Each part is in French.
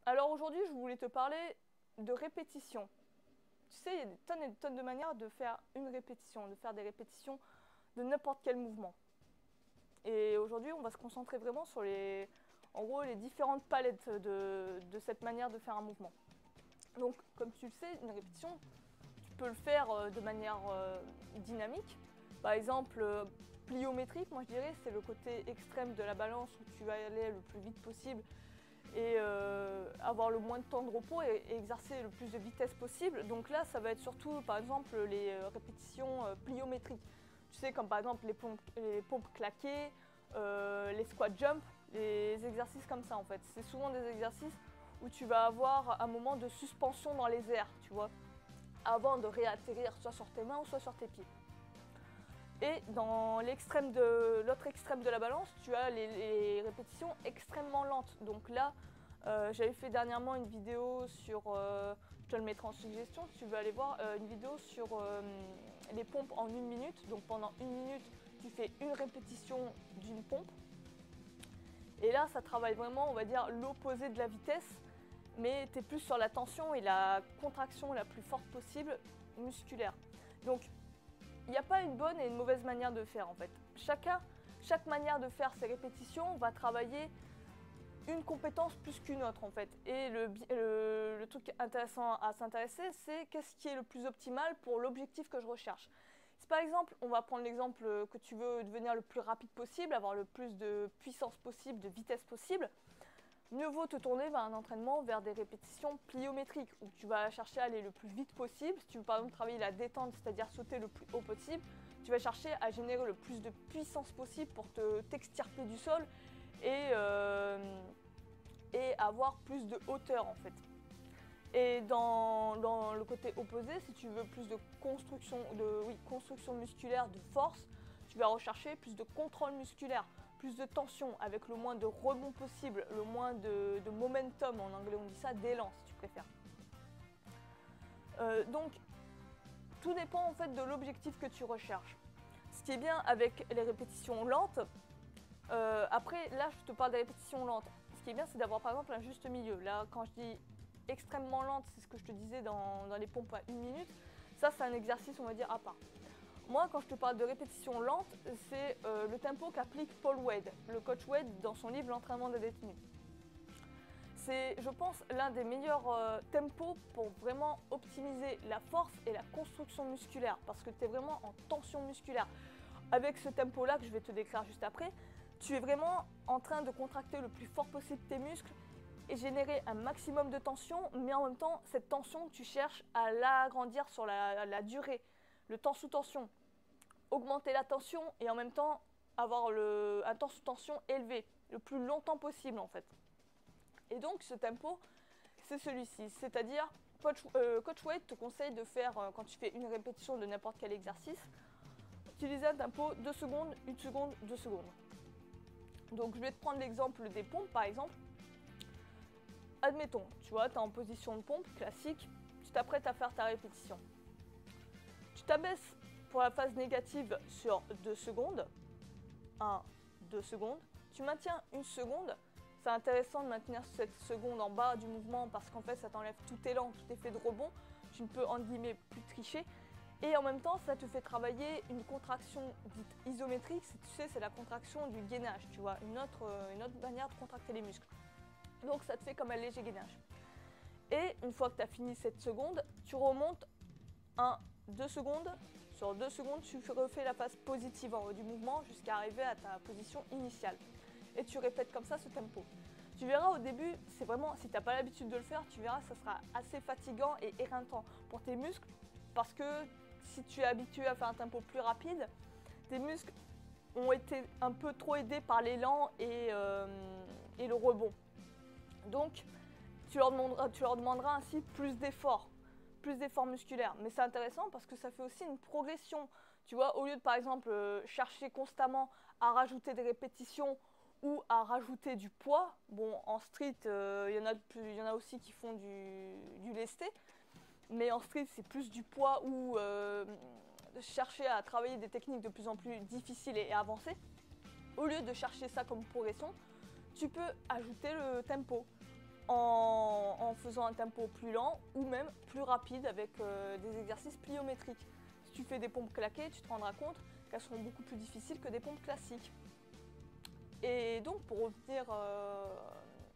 Alors aujourd'hui, je voulais te parler de répétition. Tu sais, il y a des tonnes et des tonnes de manières de faire une répétition, de faire des répétitions de n'importe quel mouvement. Et aujourd'hui, on va se concentrer vraiment sur en gros, les différentes palettes de cette manière de faire un mouvement. Donc, comme tu le sais, une répétition, tu peux le faire de manière dynamique. Par exemple, pliométrique, moi je dirais, c'est le côté extrême de la balance où tu vas aller le plus vite possible et avoir le moins de temps de repos et exercer le plus de vitesse possible. Donc là, ça va être surtout, par exemple, les répétitions pliométriques. Tu sais, comme par exemple les pompes claquées, les squat jump, les exercices comme ça en fait. C'est souvent des exercices où tu vas avoir un moment de suspension dans les airs, tu vois, avant de réatterrir soit sur tes mains ou soit sur tes pieds. Et dans l'autre extrême de la balance, tu as les répétitions extrêmement lentes. Donc là, j'avais fait dernièrement une vidéo sur, je te le mettrai en suggestion, si tu veux aller voir, une vidéo sur les pompes en 1 minute. Donc pendant 1 minute, tu fais une répétition d'une pompe. Et là, ça travaille vraiment, on va dire, l'opposé de la vitesse, mais tu es plus sur la tension et la contraction la plus forte possible musculaire. Donc, il n'y a pas une bonne et une mauvaise manière de faire en fait. Chaque manière de faire ces répétitions va travailler une compétence plus qu'une autre en fait. Et le truc intéressant à s'intéresser, c'est qu'est-ce qui est le plus optimal pour l'objectif que je recherche. Si par exemple, on va prendre l'exemple que tu veux devenir le plus rapide possible, avoir le plus de puissance possible, de vitesse possible, mieux vaut te tourner vers un entraînement vers des répétitions pliométriques où tu vas chercher à aller le plus vite possible. Si tu veux par exemple travailler la détente, c'est-à-dire sauter le plus haut possible, tu vas chercher à générer le plus de puissance possible pour t'extirper du sol et avoir plus de hauteur en fait. Et dans le côté opposé, si tu veux plus de construction musculaire, de force, tu vas rechercher plus de contrôle musculaire, plus de tension, avec le moins de rebond possible, le moins de momentum, en anglais on dit ça, d'élan si tu préfères. Donc, tout dépend en fait de l'objectif que tu recherches. Ce qui est bien avec les répétitions lentes, après là je te parle des répétitions lentes, ce qui est bien c'est d'avoir par exemple un juste milieu. Là quand je dis extrêmement lente, c'est ce que je te disais dans les pompes à 1 minute, ça c'est un exercice on va dire à part. Moi, quand je te parle de répétition lente, c'est le tempo qu'applique Paul Wade, le coach Wade, dans son livre L'entraînement des détenus. C'est, je pense, l'un des meilleurs tempos pour vraiment optimiser la force et la construction musculaire, parce que tu es vraiment en tension musculaire. Avec ce tempo-là que je vais te décrire juste après, tu es vraiment en train de contracter le plus fort possible tes muscles et générer un maximum de tension, mais en même temps, cette tension, tu cherches à l'agrandir sur la durée, le temps sous tension. Augmenter la tension et en même temps avoir un temps sous tension élevé, le plus longtemps possible en fait. Et donc ce tempo, c'est celui-ci, c'est-à-dire Coach Wade te conseille de faire, quand tu fais une répétition de n'importe quel exercice, utiliser un tempo 2 secondes, 1 seconde, 2 secondes. Donc je vais te prendre l'exemple des pompes par exemple. Admettons, tu vois, tu es en position de pompe classique, tu t'apprêtes à faire ta répétition. Tu t'abaisses pour la phase négative sur 2 secondes. 1, 2 secondes. Tu maintiens 1 seconde. C'est intéressant de maintenir cette seconde en bas du mouvement parce qu'en fait ça t'enlève tout élan, tout effet de rebond. Tu ne peux en guillemets plus tricher. Et en même temps, ça te fait travailler une contraction dite isométrique. Tu sais, c'est la contraction du gainage, tu vois, une autre manière de contracter les muscles. Donc ça te fait comme un léger gainage. Et une fois que tu as fini cette seconde, tu remontes 1, 2 secondes. Sur 2 secondes, tu refais la phase positive en haut du mouvement jusqu'à arriver à ta position initiale. Et tu répètes comme ça ce tempo. Tu verras au début, c'est vraiment, si tu n'as pas l'habitude de le faire, tu verras, ça sera assez fatigant et éreintant pour tes muscles parce que si tu es habitué à faire un tempo plus rapide, tes muscles ont été un peu trop aidés par l'élan et le rebond. Donc, tu leur demanderas ainsi plus d'efforts musculaires. Mais c'est intéressant parce que ça fait aussi une progression. Tu vois, au lieu de par exemple chercher constamment à rajouter des répétitions ou à rajouter du poids, bon en street il y en a aussi qui font du lesté, mais en street c'est plus du poids ou chercher à travailler des techniques de plus en plus difficiles et avancées. Au lieu de chercher ça comme progression, tu peux ajouter le tempo en faisant un tempo plus lent ou même plus rapide avec des exercices pliométriques. Si tu fais des pompes claquées, tu te rendras compte qu'elles seront beaucoup plus difficiles que des pompes classiques. Et donc pour revenir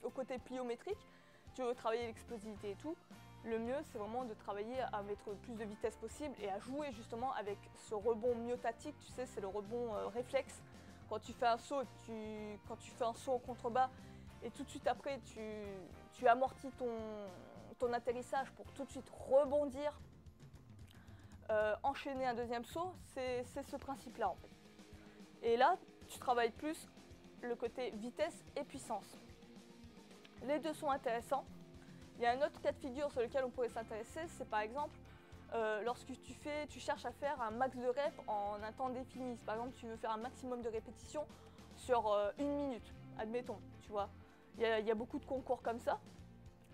au côté pliométrique, tu veux travailler l'explosivité et tout, le mieux c'est vraiment de travailler à mettre le plus de vitesse possible et à jouer justement avec ce rebond myotatique, tu sais c'est le rebond réflexe. Quand tu fais un saut, quand tu fais un saut en contrebas et tout de suite après tu amortis ton atterrissage pour tout de suite rebondir, enchaîner un deuxième saut, c'est ce principe-là en fait. Et là, tu travailles plus le côté vitesse et puissance. Les deux sont intéressants. Il y a un autre cas de figure sur lequel on pourrait s'intéresser, c'est par exemple lorsque tu cherches à faire un max de reps en un temps défini. Par exemple, tu veux faire un maximum de répétitions sur 1 minute, admettons, tu vois. Il y a beaucoup de concours comme ça.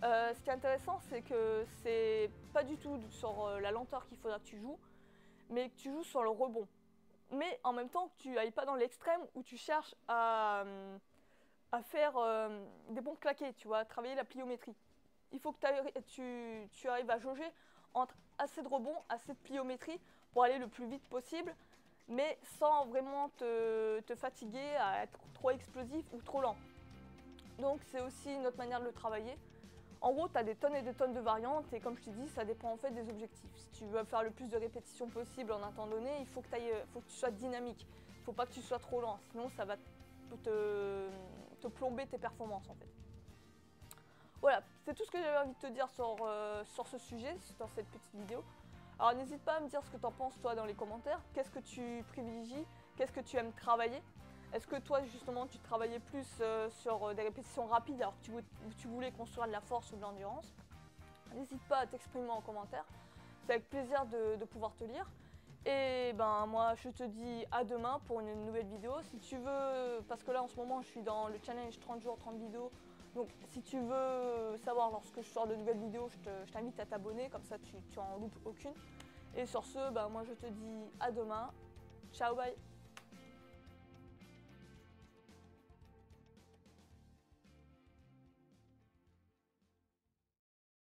Ce qui est intéressant, c'est que c'est pas du tout sur la lenteur qu'il faudra que tu joues, mais que tu joues sur le rebond. Mais en même temps, que tu n'ailles pas dans l'extrême où tu cherches à faire des pompes claquées, tu vois, travailler la pliométrie. Il faut que tu arrives à jauger entre assez de rebond, assez de pliométrie pour aller le plus vite possible, mais sans vraiment te fatiguer à être trop explosif ou trop lent. Donc c'est aussi une autre manière de le travailler. En gros, tu as des tonnes et des tonnes de variantes et comme je te dis, ça dépend en fait des objectifs. Si tu veux faire le plus de répétitions possible en un temps donné, il faut que tu sois dynamique. Il ne faut pas que tu sois trop lent, sinon ça va te plomber tes performances en fait. Voilà, c'est tout ce que j'avais envie de te dire sur ce sujet, dans cette petite vidéo. Alors n'hésite pas à me dire ce que tu en penses toi dans les commentaires. Qu'est-ce que tu privilégies? Qu'est-ce que tu aimes travailler? Est-ce que toi justement tu travaillais plus sur des répétitions rapides alors que tu voulais construire de la force ou de l'endurance? N'hésite pas à t'exprimer en commentaire. C'est avec plaisir de pouvoir te lire. Et ben moi je te dis à demain pour une nouvelle vidéo. Si tu veux, parce que là en ce moment je suis dans le challenge 30 jours 30 vidéos. Donc si tu veux savoir lorsque je sors de nouvelles vidéos, je t'invite à t'abonner, comme ça tu en loupes aucune. Et sur ce, ben moi je te dis à demain. Ciao, bye.